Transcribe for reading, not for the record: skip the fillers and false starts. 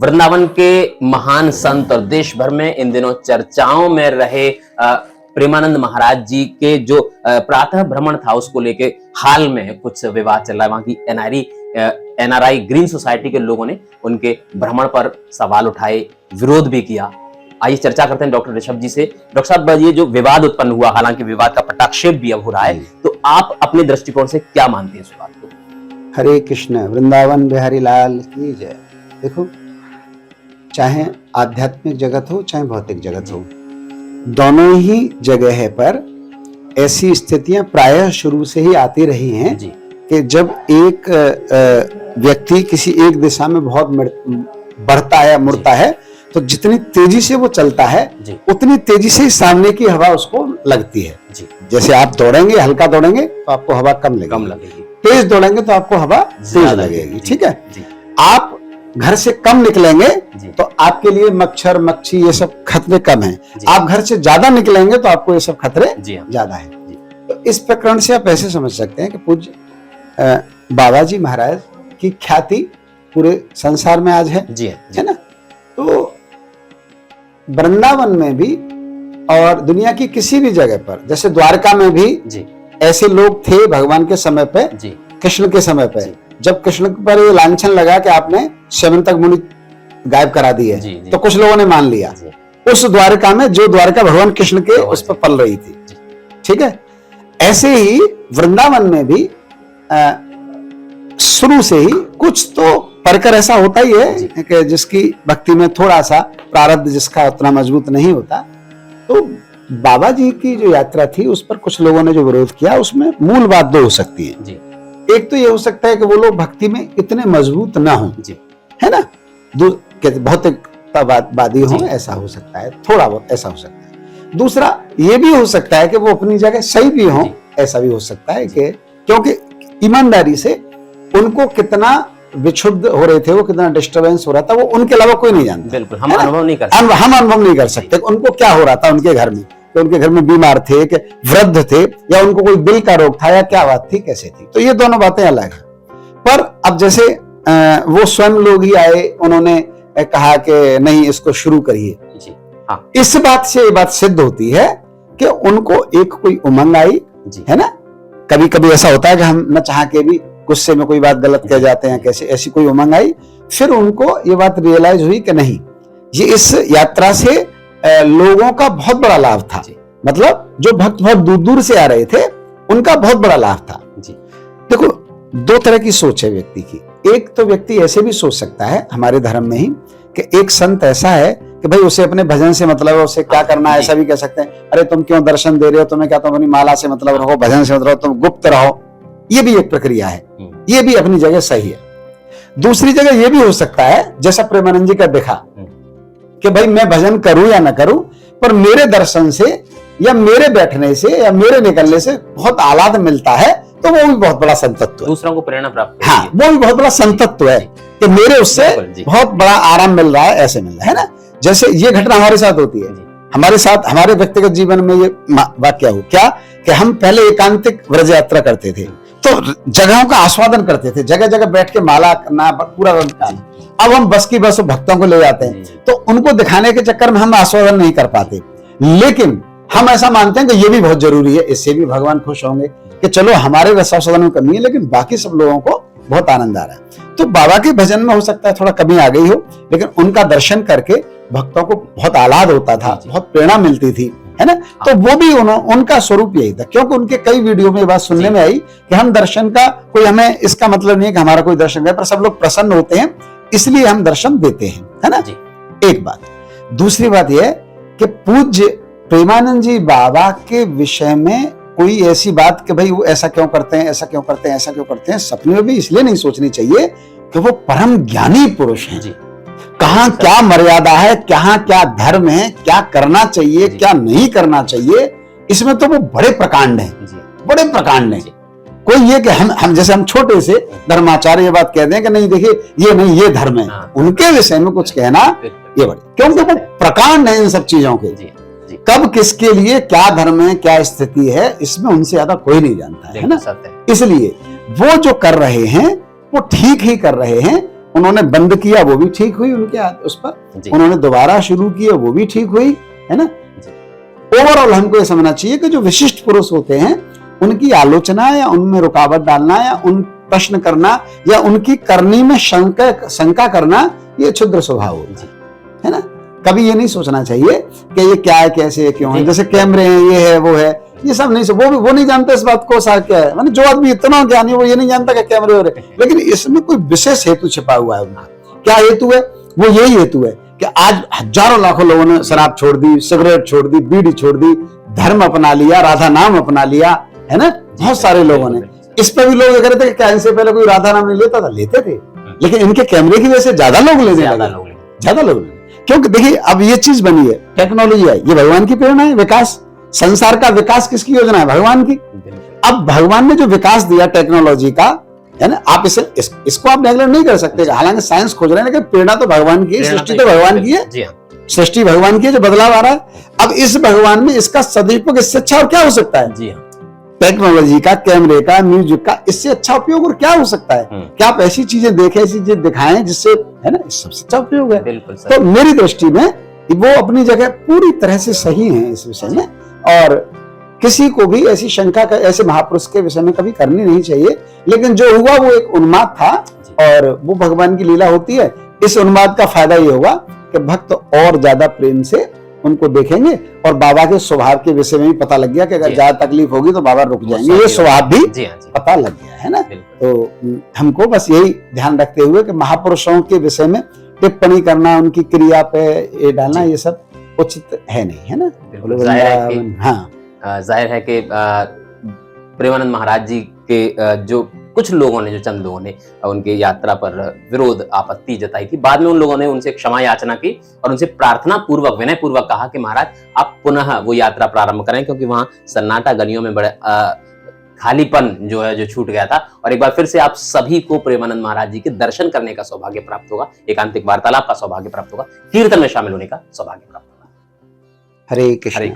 वृंदावन के महान संत और देश भर में इन दिनों चर्चाओं में रहे प्रेमानंद महाराज जी के जो प्रातः भ्रमण था उसको लेके हाल में कुछ विवाद चल रहा है। वहां की एनआरआई ग्रीन सोसाइटी के लोगों ने उनके भ्रमण पर सवाल उठाए, विरोध भी किया। आइए चर्चा करते हैं डॉक्टर ऋषभ जी से। डॉक्टर साहब, ये जो विवाद उत्पन्न हुआ, हालांकि विवाद का पटाक्षेप भी अब हो रहा है, तो आप अपने दृष्टिकोण से क्या मानते हैं इस बात को? हरे कृष्ण, वृंदावन बिहारी लाल की जय। देखो, चाहे आध्यात्मिक जगत हो चाहे भौतिक जगत हो, दोनों ही जगह पर ऐसी स्थितियां प्रायः शुरू से ही आती रही हैं कि जब एक व्यक्ति किसी एक दिशा में बहुत बढ़ता है या मुड़ता है, तो जितनी तेजी से वो चलता है उतनी तेजी से सामने की हवा उसको लगती है। जैसे आप दौड़ेंगे, हल्का दौड़ेंगे तो आपको हवा कम लगेगी, तेज दौड़ेंगे तो आपको हवा तेज लगेगी। ठीक है, आप घर से कम निकलेंगे तो आपके लिए मच्छर मक्खी ये सब खतरे कम हैं। आप घर से ज्यादा निकलेंगे तो आपको ये सब खतरे ज्यादा हैं। तो इस प्रकरण से आप ऐसे समझ सकते हैं कि पूज्य बाबा जी महाराज की ख्याति पूरे संसार में आज है ना। तो वृंदावन में भी और दुनिया की किसी भी जगह पर, जैसे द्वारका में भी ऐसे लोग थे भगवान के समय पे, कृष्ण के समय पे, जब कृष्ण पर ये लांछन लगा कि आपने श्यमंतक मुनि गायब करा दी है, तो कुछ लोगों ने मान लिया। उस द्वारका में जो द्वारका भगवान कृष्ण के उस पर पल रही थी। ठीक है, ऐसे ही वृंदावन में भी शुरू से ही कुछ तो परकर ऐसा होता ही है कि जिसकी भक्ति में थोड़ा सा प्रारब्ध जिसका उतना मजबूत नहीं होता। तो बाबा जी की जो यात्रा थी उस पर कुछ लोगों ने जो विरोध किया, उसमें मूल बात दो हो सकती है। एक तो ये हो सकता है कि वो लोग भक्ति में इतने मजबूत ना हो, है ना, भौतिकतावादी हो, ऐसा हो सकता है, थोड़ा बहुत ऐसा हो सकता है। दूसरा ये भी हो सकता है कि वो अपनी जगह सही भी हो, ऐसा भी हो सकता है कि क्योंकि ईमानदारी से उनको कितना विक्षुब्ध हो रहे थे, वो कितना डिस्टरबेंस हो रहा था, वो उनके अलावा कोई नहीं जानता। बिल्कुल, हम अनुभव नहीं कर सकते। हम अनुभव नहीं कर सकते उनको क्या हो रहा था उनके घर में, कि उनके घर में बीमार थे, कि वृद्ध थे, या उनको कोई दिल का रोग था, या क्या बात थी, कैसे थी। तो ये दोनों बातें अलग है। पर अब जैसे वो स्वयं लोग ही आए, उन्होंने कहा कि नहीं, इसको शुरू करिए। इस बात से ये बात सिद्ध होती है कि उनको एक कोई उमंग आई, है ना। कभी कभी ऐसा होता है कि हम न चाह के भी गुस्से में कोई बात गलत कह जाते हैं, कैसे, ऐसी कोई उमंग आई। फिर उनको ये बात रियलाइज हुई कि नहीं, ये इस यात्रा से लोगों का बहुत बड़ा लाभ था। मतलब जो भक्त बहुत दूर दूर से आ रहे थे उनका बहुत बड़ा लाभ था। देखो, दो तरह की सोच है व्यक्ति की। एक तो व्यक्ति ऐसे भी सोच सकता है हमारे धर्म में ही कि एक संत ऐसा है कि भाई उसे अपने भजन से मतलब है, उसे क्या करना है, ऐसा भी कह सकते हैं। अरे तुम क्यों दर्शन दे रहे हो, तुम्हें क्या, तुम अपनी माला से मतलब रहो, भजन से मतलब रहो, तुम गुप्त रहो। ये भी एक प्रक्रिया है, ये भी अपनी जगह सही है। दूसरी जगह ये भी हो सकता है, जैसा प्रेमानंद जी का देखा कि भाई मैं भजन करूं या ना करूं, पर मेरे दर्शन से या मेरे बैठने से या मेरे निकलने से बहुत आह्लाद मिलता है, तो वो भी बहुत बड़ा संतत्व है। दूसरों को प्रेरणा प्राप्त, हाँ, वो भी बहुत बड़ा संतत्व है कि मेरे उससे बहुत बड़ा आराम मिल रहा है, ऐसे मिल रहा है ना। जैसे ये घटना हमारे साथ होती है, हमारे साथ, हमारे व्यक्तिगत जीवन में ये वाक्य हो क्या कि हम पहले एकांतिक व्रज यात्रा करते थे, तो जगहों का आस्वादन करते थे, जगह जगह बैठ के माला करना, पूरा। अब हम बस की बस भक्तों को ले जाते हैं, तो उनको दिखाने के चक्कर में हम आस्वादन नहीं कर पाते। लेकिन हम ऐसा मानते हैं कि ये भी बहुत जरूरी है, इससे भी भगवान खुश होंगे कि चलो हमारे रसास्वादन में कमी है, लेकिन बाकी सब लोगों को बहुत आनंद आ रहा है। तो बाबा के भजन में हो सकता है थोड़ा कमी आ गई हो, लेकिन उनका दर्शन करके भक्तों को बहुत आह्लाद होता था, बहुत प्रेरणा मिलती थी, है ना। तो वो भी उनका स्वरूप यही था, क्योंकि उनके कई वीडियो में बात सुनने में आई कि हम दर्शन का कोई, हमें इसका मतलब नहीं है कि हमारा कोई दर्शन करे, पर सब लोग प्रसन्न होते हैं इसलिए हम दर्शन देते हैं, है ना। एक बात। दूसरी बात यह कि पूज्य प्रेमानंद जी बाबा के विषय में कोई ऐसी बात कि भाई वो ऐसा क्यों करते हैं, ऐसा क्यों करते हैं, ऐसा क्यों करते हैं, सपने में भी इसलिए नहीं सोचनी चाहिए कि वो परम ज्ञानी पुरुष हैं। कहाँ क्या मर्यादा है, कहाँ क्या धर्म है, क्या करना चाहिए, क्या नहीं करना चाहिए, इसमें तो वो बड़े प्रकांड हैं, बड़े प्रकांड हैं। कोई ये कि हम जैसे हम छोटे से धर्माचार्य ये बात कह दें कि नहीं देखिए ये नहीं, ये धर्म है, उनके विषय में कुछ कहना ये बड़े, क्योंकि वो प्रकांड है इन सब चीजों के। कब किसके लिए क्या धर्म है, क्या स्थिति है, इसमें उनसे ज्यादा कोई नहीं जानता है ना। इसलिए वो जो कर रहे हैं वो ठीक ही कर रहे हैं, उन्होंने बंद किया वो भी ठीक हुई उनके उस पर, उन्होंने दोबारा शुरू किया वो भी ठीक हुई, है ना। ओवरऑल हमको ये समझना चाहिए कि जो विशिष्ट पुरुष होते हैं उनकी आलोचना या उनमें रुकावट डालना या उन प्रश्न करना या उनकी करनी में शंका करना ये क्षुद्र स्वभाव होता है ना। कभी ये नहीं सोचना चाहिए कि ये क्या है, कैसे है, क्यों है। जैसे कैमरे हैं, ये है, वो है, ये सब नहीं, वो नहीं जानते इस बात को सा क्या है। मतलब जो आदमी इतना ज्ञानी वो ये नहीं जानता कि कैमरे हो रहे, लेकिन इसमें कोई विशेष हेतु छिपा हुआ है। क्या हेतु है? वो यही हेतु है कि आज हजारों लाखों लोगों ने शराब छोड़ दी, सिगरेट छोड़ दी, बीड़ी छोड़ दी, धर्म अपना लिया, राधा नाम अपना लिया, है ना। बहुत सारे लोगों ने इस पर भी लोग कह रहे थे कि क्या इनसे पहले कोई राधा नाम नहीं लेता था, लेते थे, लेकिन इनके कैमरे की वजह से ज्यादा लोग लेने लगे, ज्यादा लोग। क्योंकि देखिए अब ये चीज बनी है, टेक्नोलॉजी है, ये भगवान की प्रेरणा है। विकास, संसार का विकास किसकी योजना है? भगवान की। अब भगवान ने जो विकास दिया टेक्नोलॉजी का, है ना, आप इसको आप नेगलेक्ट नहीं कर सकते। हालांकि साइंस खोज रहे हैं, लेकिन प्रेरणा तो भगवान की है, सृष्टि तो भगवान की है, सृष्टि भगवान की है, जो बदलाव आ रहा है। अब इस भगवान में इसका सदुपयोग इससे अच्छा और क्या हो सकता है? जी हाँ, टेक्नोलॉजी का, कैमरे का, म्यूजिक का, इससे अच्छा उपयोग और क्या हो सकता है? क्या आप ऐसी चीजें देखें, ऐसी चीजें दिखाएं जिससे, है ना, सबसे अच्छा उपयोग है। तो मेरी दृष्टि में वो अपनी जगह पूरी तरह से सही है इस विषय में, और किसी को भी ऐसी शंका का ऐसे महापुरुष के विषय में कभी करनी नहीं चाहिए। लेकिन जो हुआ वो एक उन्माद था, और वो भगवान की लीला होती है। इस उन्माद का फायदा ये होगा कि भक्त और ज्यादा प्रेम से उनको देखेंगे, और बाबा के स्वभाव के विषय में भी पता लग गया कि अगर ज्यादा तकलीफ होगी तो बाबा रुक जाएंगे, ये स्वभाव भी पता लग गया, है ना। तो हमको बस यही ध्यान रखते हुए कि महापुरुषों के विषय में टिप्पणी करना, उनकी क्रिया पे ये डालना, ये सब उचित है नहीं, है ना। जाहिर है कि प्रेमानंद महाराज जी के जो कुछ लोगों ने, जो चंद लोगों ने उनकी यात्रा पर विरोध, आपत्ति जताई थी, बाद में उन लोगों ने उनसे क्षमा याचना की और उनसे प्रार्थना पूर्वक, विनय पूर्वक कहा कि महाराज आप पुनः वो यात्रा प्रारंभ करें, क्योंकि वहां सन्नाटा, गलियों में बड़े खालीपन जो है, जो छूट गया था, और एक बार फिर से आप सभी को प्रेमानंद महाराज जी के दर्शन करने का सौभाग्य प्राप्त होगा, एकांतिक वार्तालाप का सौभाग्य प्राप्त होगा, कीर्तन में शामिल होने का सौभाग्य प्राप्त होगा। हरे कृष्ण।